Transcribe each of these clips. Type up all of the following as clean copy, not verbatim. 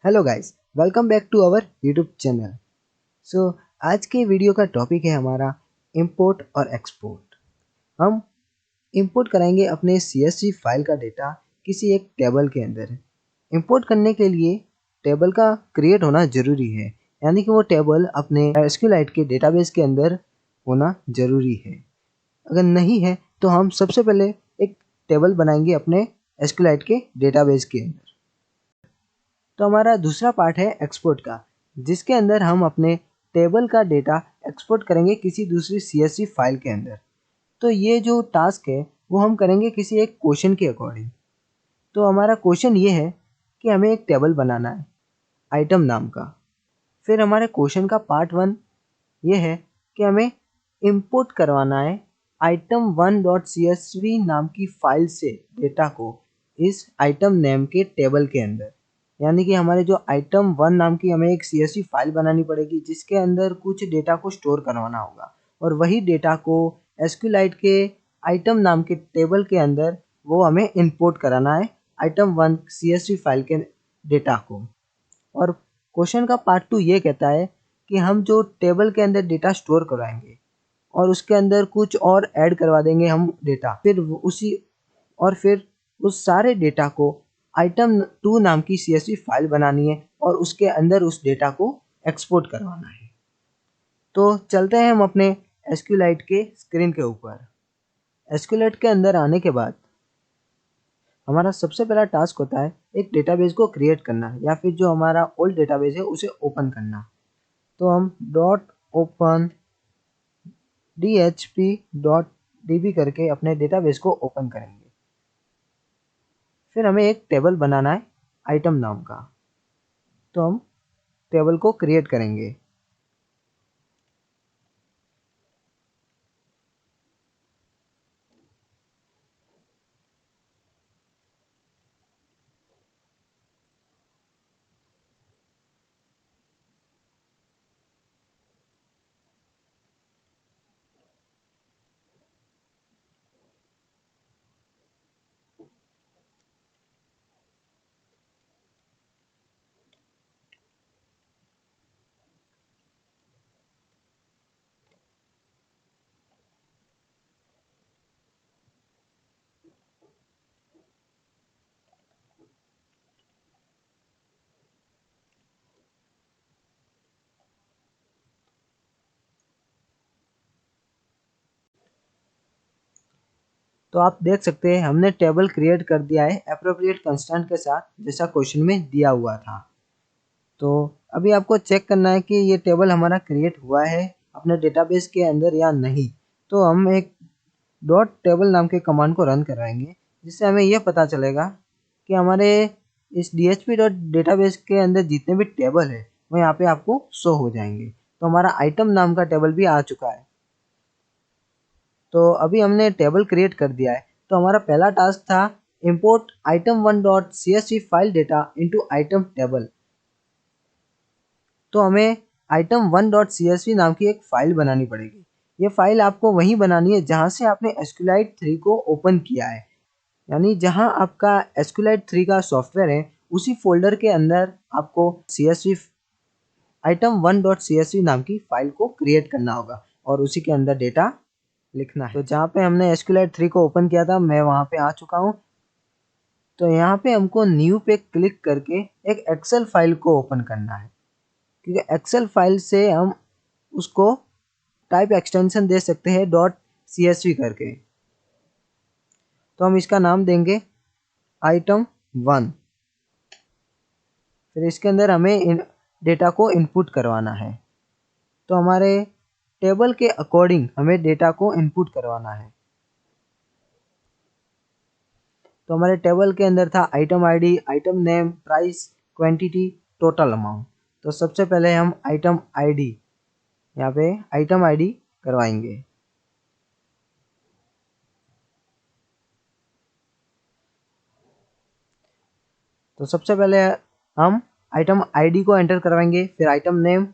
Hello guys, welcome back to our YouTube channel. So आज के video का topic है हमारा इंपोर्ट और एक्सपोर्ट। हम इंपोर्ट कराएंगे अपने CSV फाइल का डेटा किसी एक टेबल के अंदर। इंपोर्ट करने के लिए टेबल का क्रिएट होना ज़रूरी है, यानी कि वो टेबल अपने SQLite के डेटाबेस के अंदर होना ज़रूरी है। अगर नहीं है तो हम सबसे पहले एक टेबल बनाएंगे अपने SQLite के डेटाबेस के अंदर। तो हमारा दूसरा पार्ट है एक्सपोर्ट का, जिसके अंदर हम अपने टेबल का डेटा एक्सपोर्ट करेंगे किसी दूसरी CSV फाइल के अंदर। तो ये जो टास्क है वो हम करेंगे किसी एक क्वेश्चन के अकॉर्डिंग। तो हमारा क्वेश्चन ये है कि हमें एक टेबल बनाना है आइटम नाम का। फिर हमारे क्वेश्चन का पार्ट 1 ये है कि हमें इंपोर्ट करवाना है आइटम 1.csv नाम की फाइल से डेटा को इस आइटम नेम के टेबल के अंदर। यानी कि हमारे जो आइटम 1 नाम की हमें एक CSV फाइल बनानी पड़ेगी जिसके अंदर कुछ डेटा को स्टोर करवाना होगा, और वही डेटा को SQLite के आइटम नाम के टेबल के अंदर वो हमें इंपोर्ट कराना है आइटम 1 CSV फाइल के डेटा को। और क्वेश्चन का पार्ट 2 ये कहता है कि हम जो टेबल के अंदर डेटा स्टोर करवाएंगे और उसके अंदर कुछ और ऐड करवा देंगे हम डेटा, फिर उस सारे डेटा को आइटम 2 नाम की CSV फाइल बनानी है और उसके अंदर उस डेटा को एक्सपोर्ट करवाना है। तो चलते हैं हम अपने SQLite के स्क्रीन के ऊपर। SQLite के अंदर आने के बाद हमारा सबसे पहला टास्क होता है एक डेटाबेस को क्रिएट करना, या फिर जो हमारा ओल्ड डेटाबेस है उसे ओपन करना। तो हम .open dhp.db करके अपने डेटाबेस को ओपन करेंगे। फिर हमें एक टेबल बनाना है आइटम नाम का, तो हम टेबल को क्रिएट करेंगे। तो आप देख सकते हैं हमने टेबल क्रिएट कर दिया है एप्रोप्रिएट कंस्ट्रेंट के साथ, जैसा क्वेश्चन में दिया हुआ था। तो अभी आपको चेक करना है कि ये टेबल हमारा क्रिएट हुआ है अपने डेटाबेस के अंदर या नहीं। तो हम एक डॉट टेबल नाम के कमांड को रन कराएंगे, जिससे हमें यह पता चलेगा कि हमारे इस DHP डॉट डेटाबेस के अंदर जितने भी टेबल है वो यहाँ पे आपको शो हो जाएंगे। तो हमारा आइटम नाम का टेबल भी आ चुका है। तो अभी हमने टेबल क्रिएट कर दिया है। तो हमारा पहला टास्क था import item 1.csv file data into item table. तो हमें आइटम 1.csv नाम की एक फाइल बनानी पड़ेगी। ये फाइल आपको वहीं बनानी है जहाँ से आपने SQLite 3 को ओपन किया है, यानी जहाँ आपका SQLite 3 का सॉफ्टवेयर है उसी फोल्डर के अंदर आपको CSV आइटम 1.csv नाम की फाइल को क्रिएट करना होगा और उसी के अंदर डेटा लिखना है। तो जहाँ पे हमने SQLite 3 को ओपन किया था मैं वहाँ पे आ चुका हूँ। तो यहाँ पे हमको न्यू पे क्लिक करके एक एक्सेल फाइल को ओपन करना है, क्योंकि एक्सेल फाइल से हम उसको टाइप एक्सटेंशन दे सकते हैं .csv करके। तो हम इसका नाम देंगे आइटम 1। फिर इसके अंदर हमें डेटा को इनपुट करवाना है। तो हमारे टेबल के अकॉर्डिंग हमें डेटा को इनपुट करवाना है। तो हमारे टेबल के अंदर था item ID, item name, price, quantity, total amount. तो सबसे पहले हम आइटम आईडी, यहाँ पे आइटम आईडी करवाएंगे। तो सबसे पहले हम आइटम आईडी को एंटर करवाएंगे, फिर आइटम नेम।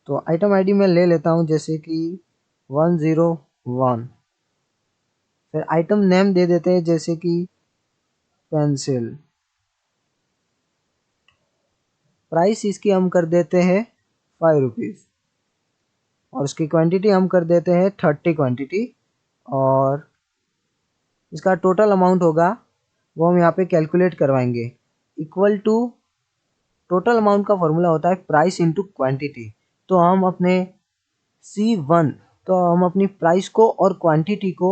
तो आइटम आईडी मैं ले लेता हूँ जैसे कि 101। फिर आइटम नेम दे देते हैं जैसे कि पेंसिल। प्राइस इसकी हम कर देते हैं 5 रुपीज़ और उसकी क्वांटिटी हम कर देते हैं 30 क्वांटिटी और इसका टोटल अमाउंट होगा वो हम यहाँ पे कैलकुलेट करवाएंगे इक्वल टू टोटल अमाउंट का फॉर्मूला होता है प्राइस इंटू क्वांटिटी। तो हम अपने C1 तो हम अपनी प्राइस को और क्वांटिटी को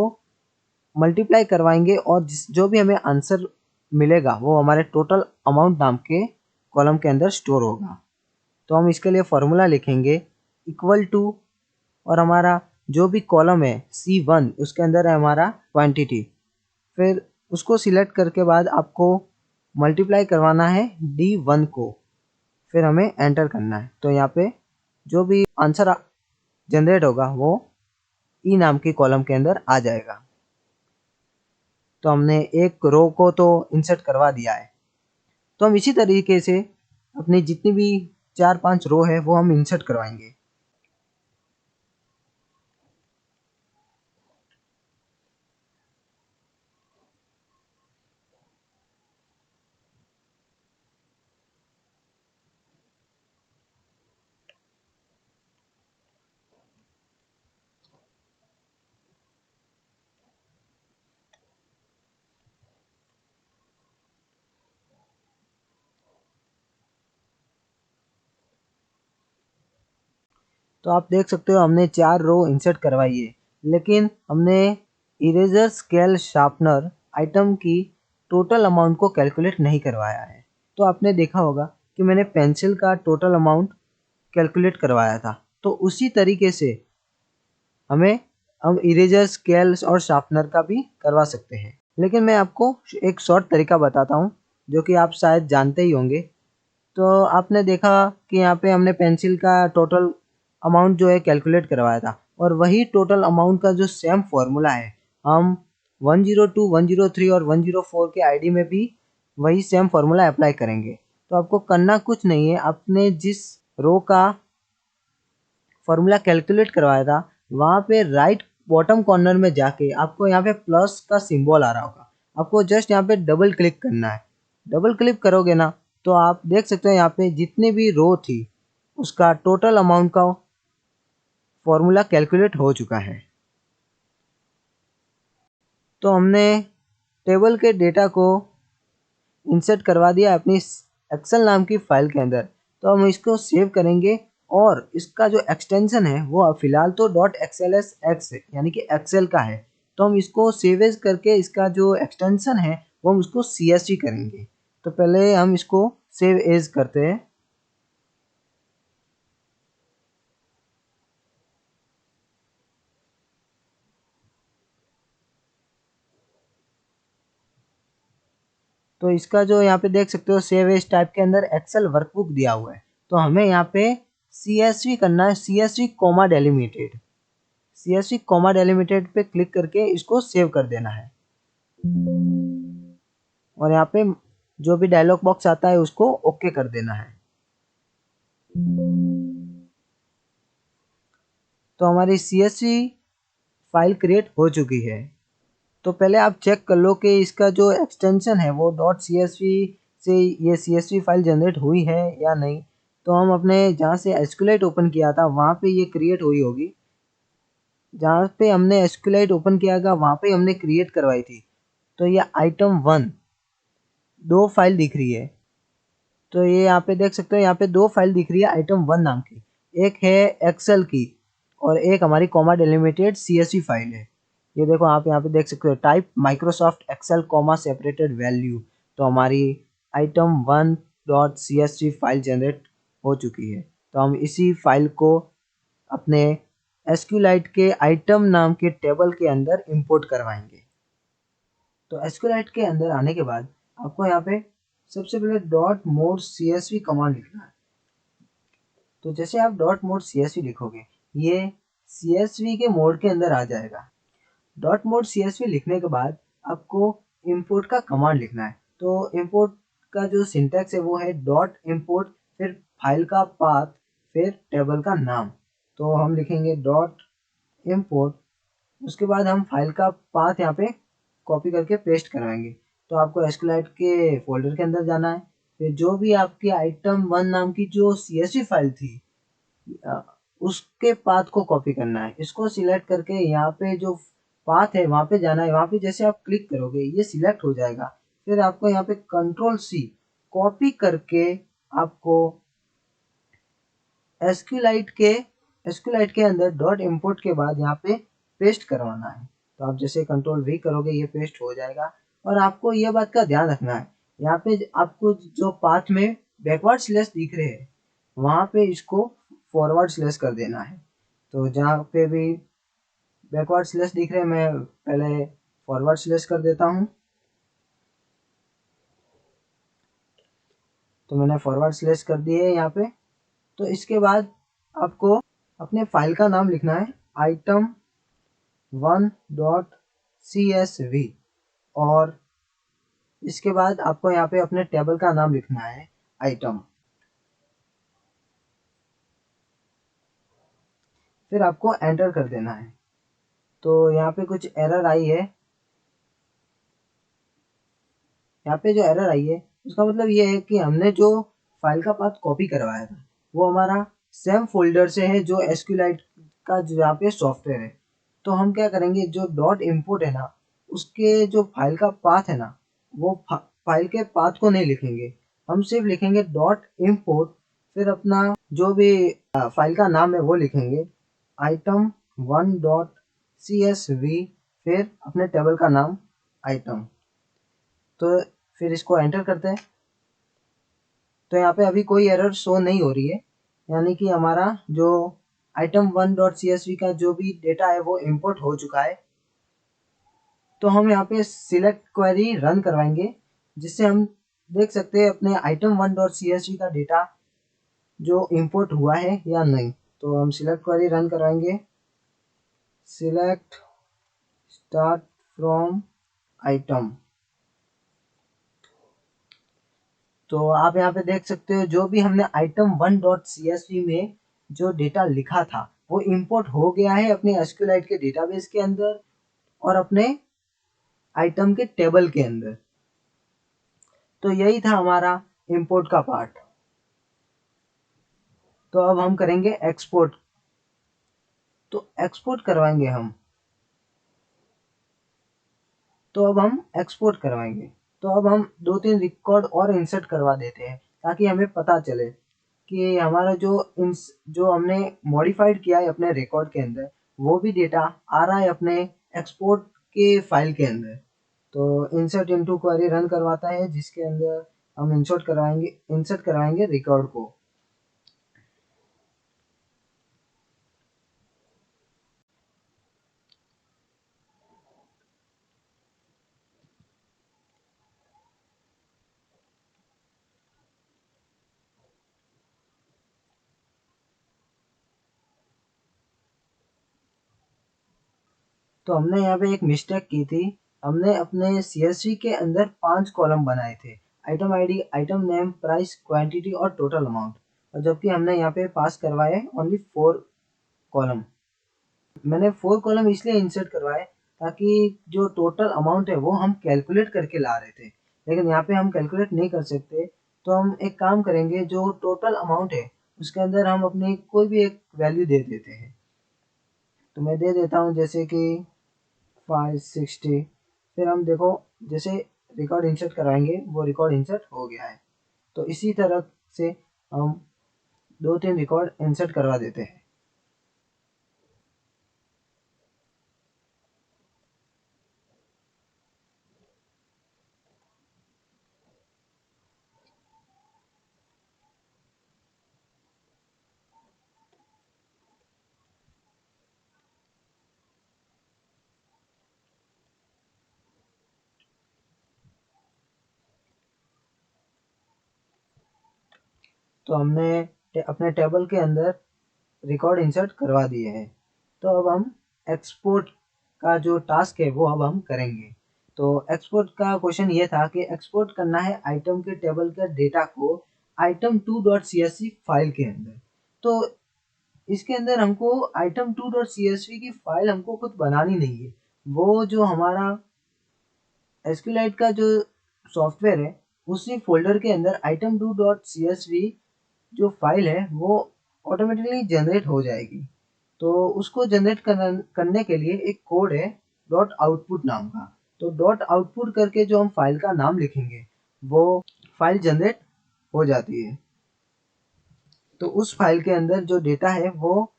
मल्टीप्लाई करवाएंगे और जो भी हमें आंसर मिलेगा वो हमारे टोटल अमाउंट नाम के कॉलम के अंदर स्टोर होगा। तो हम इसके लिए फॉर्मूला लिखेंगे इक्वल टू और हमारा जो भी कॉलम है C1 उसके अंदर है हमारा क्वांटिटी, फिर उसको सिलेक्ट करके बाद आपको मल्टीप्लाई करवाना है D1 को, फिर हमें एंटर करना है। तो यहाँ पे जो भी आंसर जनरेट होगा वो ई नाम की कॉलम के अंदर आ जाएगा। तो हमने एक रो को तो इंसर्ट करवा दिया है। तो हम इसी तरीके से अपनी जितनी भी 4-5 रो है वो हम इंसर्ट करवाएंगे। तो आप देख सकते हो हमने 4 रो इंसर्ट करवाई है, लेकिन हमने इरेजर स्केल शार्पनर आइटम की टोटल अमाउंट को कैलकुलेट नहीं करवाया है। तो आपने देखा होगा कि मैंने पेंसिल का टोटल अमाउंट कैलकुलेट करवाया था, तो उसी तरीके से हम इरेजर स्केल और शार्पनर का भी करवा सकते हैं। लेकिन मैं आपको एक शॉर्ट तरीका बताता हूँ जो कि आप शायद जानते ही होंगे। तो आपने देखा कि यहाँ पे हमने पेंसिल का टोटल अमाउंट जो है कैलकुलेट करवाया था और वही टोटल अमाउंट का जो सेम फॉर्मूला है हम 102, 103 और 104 के आईडी में भी वही सेम फॉर्मूला अप्लाई करेंगे। तो आपको करना कुछ नहीं है, आपने जिस रो का फॉर्मूला कैलकुलेट करवाया था वहाँ पे राइट बॉटम कॉर्नर में जाके आपको यहाँ पे प्लस का सिंबल आ रहा होगा, आपको जस्ट यहाँ पे डबल क्लिक करना है। डबल क्लिक करोगे ना तो आप देख सकते हो यहाँ पे जितने भी रो थी उसका टोटल अमाउंट का फॉर्मूला कैलकुलेट हो चुका है। तो हमने टेबल के डेटा को इंसर्ट करवा दिया अपनी एक्सेल नाम की फाइल के अंदर। तो हम इसको सेव करेंगे और इसका जो एक्सटेंशन है वो फिलहाल तो .xlsx यानी कि एक्सेल का है, तो हम इसको सेव एज करके इसका जो एक्सटेंशन है वो हम उसको CSV करेंगे। तो पहले हम इसको सेव एज करते हैं। तो इसका जो यहाँ पे देख सकते हो सेव एज टाइप के अंदर एक्सेल वर्कबुक दिया हुआ है, तो हमें यहाँ पे CSV करना है, CSV comma delimited. CSV comma delimited पे क्लिक करके इसको सेव कर देना है और यहाँ पे जो भी डायलॉग बॉक्स आता है उसको ओके कर देना है। तो हमारी CSV फाइल क्रिएट हो चुकी है। तो पहले आप चेक कर लो कि इसका जो एक्सटेंशन है वो .csv से ये CSV फाइल जनरेट हुई है या नहीं। तो हम अपने जहाँ से एसक्यूएलाइट ओपन किया था वहाँ पे ये क्रिएट हुई होगी, जहाँ पे हमने एसक्यूएलाइट ओपन किया था वहाँ पे हमने क्रिएट करवाई थी। तो ये आइटम 1 2 फाइल दिख रही है। तो ये यहाँ पे देख सकते हो यहाँ पे 2 फाइल दिख रही है आइटम 1 नाम की, एक है एक्सेल की और एक हमारी कॉमा डेलिमिटेड CSV फाइल है। ये देखो आप यहाँ पे देख सकते हो type Microsoft Excel comma separated value. तो हमारी आइटम 1.csv फाइल जनरेट हो चुकी है। तो हम इसी फाइल को अपने एसक्यूएलाइट के आइटम नाम के टेबल के अंदर इंपोर्ट करवाएंगे। तो एसक्यूएलाइट के अंदर आने के बाद आपको यहाँ पे सबसे पहले .mod.csv कमांड लिखना है। तो जैसे आप .mod.csv लिखोगे ये CSV के मोड के अंदर आ जाएगा। .mod.csv लिखने के बाद आपको इंपोर्ट का कमांड लिखना है। तो इंपोर्ट का जो सिंटैक्स है वो है .import फिर फाइल का पाथ फिर टेबल का नाम। तो हम लिखेंगे .import, उसके बाद हम फाइल का पाथ यहाँ पे कॉपी करके पेस्ट करवाएंगे। तो आपको एसक्यूएलाइट के फोल्डर के अंदर जाना है, फिर जो भी आपकी आइटम 1 नाम की जो CSV फाइल थी उसके पाथ को कॉपी करना है। इसको सिलेक्ट करके यहाँ पे जो पाथ है वहाँ पे जाना है। वहाँ पे जैसे आप क्लिक करोगे ये सिलेक्ट हो जाएगा। फिर आपको यहाँ पे कंट्रोल C कॉपी करके आपको एसक्यूलाइट के अंदर डॉट इम्पोर्ट के बाद यहाँ पे पेस्ट करवाना है। तो आप जैसे कंट्रोल V करोगे ये पेस्ट हो जाएगा। और आपको ये बात का ध्यान रखना है, यहाँ पे आपको जो पाथ में बैकवर्ड स्लैश दिख रहे हैं वहाँ पे इसको फॉरवर्ड स्लैश कर देना है। तो जहाँ पे भी बैकवर्ड स्लैश दिख रहे हैं मैं पहले फॉरवर्ड स्लैश कर देता हूँ। तो मैंने फॉरवर्ड स्लैश कर दिए है यहाँ पे। तो इसके बाद आपको अपने फाइल का नाम लिखना है item1.csv और इसके बाद आपको यहाँ पे अपने टेबल का नाम लिखना है आइटम। फिर आपको एंटर कर देना है। तो यहाँ पे कुछ एरर आई है। यहाँ पे जो एरर आई है उसका मतलब ये है कि हमने जो फाइल का पाथ कॉपी करवाया था वो हमारा सेम फोल्डर से है जो एसक्यूलाइट का जो यहाँ पे सॉफ्टवेयर है। तो हम क्या करेंगे, जो डॉट इम्पोर्ट है ना उसके जो फाइल का पाथ है ना वो फाइल के पाथ को नहीं लिखेंगे, हम सिर्फ लिखेंगे डॉट इम्पोर्ट। फिर अपना जो भी फाइल का नाम है वो लिखेंगे item1.csv फिर अपने टेबल का नाम आइटम। तो फिर इसको एंटर करते हैं। तो यहाँ पे अभी कोई एरर शो नहीं हो रही है, यानी कि हमारा जो item1.csv का जो भी डेटा है वो इंपोर्ट हो चुका है। तो हम यहाँ पे सिलेक्ट क्वेरी रन करवाएंगे जिससे हम देख सकते हैं अपने item1.csv का डेटा जो इंपोर्ट हुआ है या नहीं। तो हम सिलेक्ट क्वेरी रन करवाएंगे, सिलेक्ट स्टार्ट फ्रॉम आइटम। तो आप यहाँ पे देख सकते हो जो भी हमने item1.csv में जो डेटा लिखा था वो इंपोर्ट हो गया है अपने एसक्यूलाइट के डेटाबेस के अंदर और अपने आइटम के टेबल के अंदर। तो यही था हमारा इंपोर्ट का पार्ट। तो अब हम करेंगे एक्सपोर्ट। तो एक्सपोर्ट करवाएंगे हम। तो अब हम एक्सपोर्ट करवाएंगे। तो अब हम 2-3 रिकॉर्ड और इंसर्ट करवा देते हैं ताकि हमें पता चले कि हमारा जो हमने मॉडिफाइड किया है अपने रिकॉर्ड के अंदर वो भी डेटा आ रहा है अपने एक्सपोर्ट के फाइल के अंदर। तो इंसर्ट इनटू क्वेरी रन करवाता है जिसके अंदर हम इंसर्ट कराएंगे रिकॉर्ड को। तो हमने यहाँ पे एक मिस्टेक की थी, हमने अपने CSV के अंदर 5 कॉलम बनाए थे, item ID, item name, price, quantity और टोटल अमाउंट। और जबकि हमने यहाँ पे पास करवाए ओनली 4 कॉलम। मैंने 4 कॉलम इसलिए इंसर्ट करवाए ताकि जो टोटल अमाउंट है वो हम कैलकुलेट करके ला रहे थे, लेकिन यहाँ पे हम कैलकुलेट नहीं कर सकते। तो हम एक काम करेंगे, जो टोटल अमाउंट है उसके अंदर हम अपनी कोई भी एक वैल्यू दे देते हैं। तो मैं दे देता हूँ जैसे कि 560। फिर हम देखो जैसे रिकॉर्ड इंसर्ट कराएंगे वो रिकॉर्ड इंसर्ट हो गया है। तो इसी तरह से हम 2-3 रिकॉर्ड इंसर्ट करवा देते हैं। तो हमने अपने टेबल के अंदर रिकॉर्ड इंसर्ट करवा दिए हैं। तो अब हम एक्सपोर्ट का जो टास्क है वो अब हम करेंगे। तो एक्सपोर्ट का क्वेश्चन ये था कि एक्सपोर्ट करना है आइटम के टेबल के डेटा को item2.csv फाइल के अंदर। तो इसके अंदर हमको item2.csv की फाइल हमको खुद बनानी नहीं है, वो जो हमारा एसक्यूलाइट का जो सॉफ्टवेयर है उसी फोल्डर के अंदर item2.csv जो फाइल है वो ऑटोमेटिकली जनरेट हो जाएगी। तो उसको जनरेट करने के लिए एक कोड है डॉट आउटपुट नाम का। तो डॉट आउटपुट करके जो हम फाइल का नाम लिखेंगे वो फाइल जनरेट हो जाती है। तो उस फाइल के अंदर जो डेटा है वो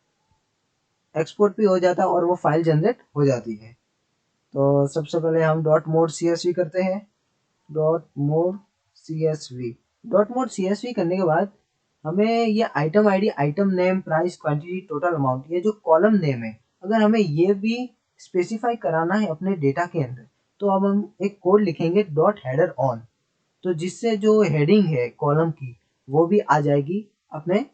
एक्सपोर्ट भी हो जाता है और वो फाइल जनरेट हो जाती है। तो सबसे पहले हम डॉट मोड CSV करते हैं। Dot mode CSV dot mode CSV करने के बाद हमें ये item ID, item name, price, quantity, total amount, ये जो कॉलम नेम है, अगर हमें ये भी स्पेसिफाई कराना है अपने डेटा के अंदर, तो अब हम एक कोड लिखेंगे डॉट हेडर ऑन। तो जिससे जो हेडिंग है कॉलम की वो भी आ जाएगी अपने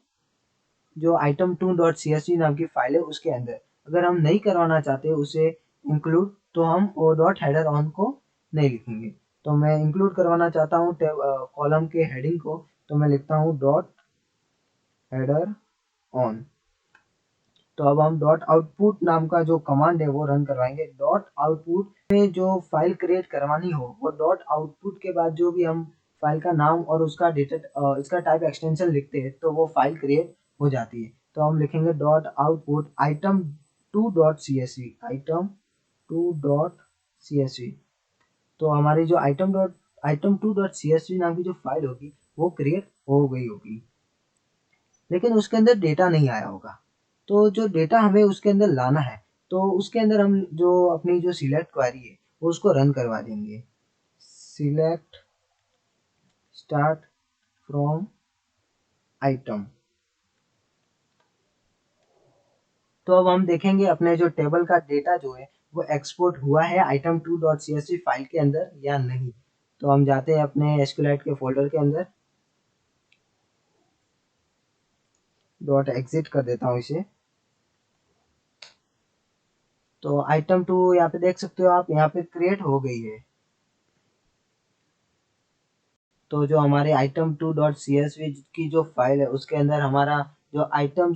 जो item2.csv नाम की फाइल है उसके अंदर। अगर हम नहीं करवाना चाहते उसे इंक्लूड, तो हम वो डॉट हेडर ऑन को नहीं लिखेंगे। तो मैं इंक्लूड करवाना चाहता हूँ कॉलम के हेडिंग को, तो मैं लिखता हूँ डॉट हेडर ऑन। तो अब हम डॉट आउटपुट नाम का जो कमांड है वो रन करवाएंगे। डॉट आउटपुट में जो फाइल क्रिएट करवानी हो वो डॉट आउटपुट के बाद जो भी हम फाइल का नाम और उसका डेटा इसका टाइप एक्सटेंशन लिखते हैं तो वो फाइल क्रिएट हो जाती है। तो हम लिखेंगे डॉट आउटपुट item2.csv तो हमारी जो item2.csv नाम की जो फाइल होगी वो क्रिएट हो गई होगी, लेकिन उसके अंदर डेटा नहीं आया होगा। तो जो डेटा हमें उसके अंदर लाना है, तो उसके अंदर हम जो अपनी जो सिलेक्ट क्वेरी है वो उसको रन करवा देंगे। Select start from item. तो अब हम देखेंगे अपने जो टेबल का डेटा जो है वो एक्सपोर्ट हुआ है item2.csv फाइल के अंदर या नहीं। तो हम जाते हैं अपने SQLite के फोल्डर के अंदर, डॉट एग्जिट कर देता हूँ इसे। तो item2 यहाँ पे देख सकते हो आप, यहाँ पे क्रिएट हो गई है। तो जो हमारे item2.csv की जो फाइल है उसके अंदर हमारा जो आइटम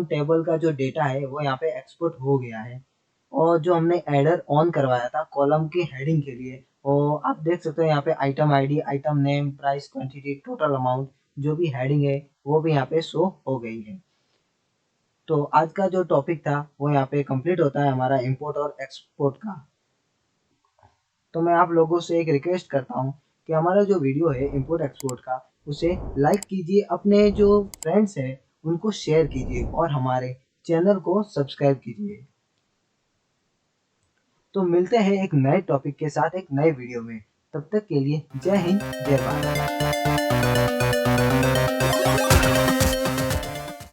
टेबल का जो डेटा है वो यहाँ पे एक्सपोर्ट हो गया है। और जो हमने एडर ऑन करवाया था कॉलम के हेडिंग के लिए, और आप देख सकते हो यहाँ पे item ID, item name, price, quantity, total amount, जो भी हेडिंग है वो भी यहाँ पे शो हो गई है। तो आज का जो टॉपिक था वो यहाँ पे कंप्लीट होता है हमारा इंपोर्ट और एक्सपोर्ट का। तो मैं आप लोगों से एक रिक्वेस्ट करता हूँ कि हमारा जो वीडियो है इंपोर्ट एक्सपोर्ट का उसे लाइक कीजिए, अपने जो फ्रेंड्स हैं उनको शेयर कीजिए और हमारे चैनल को सब्सक्राइब कीजिए। तो मिलते हैं एक नए टॉपिक के साथ एक नए वीडियो में। तब तक के लिए जय हिंद, जय भारत।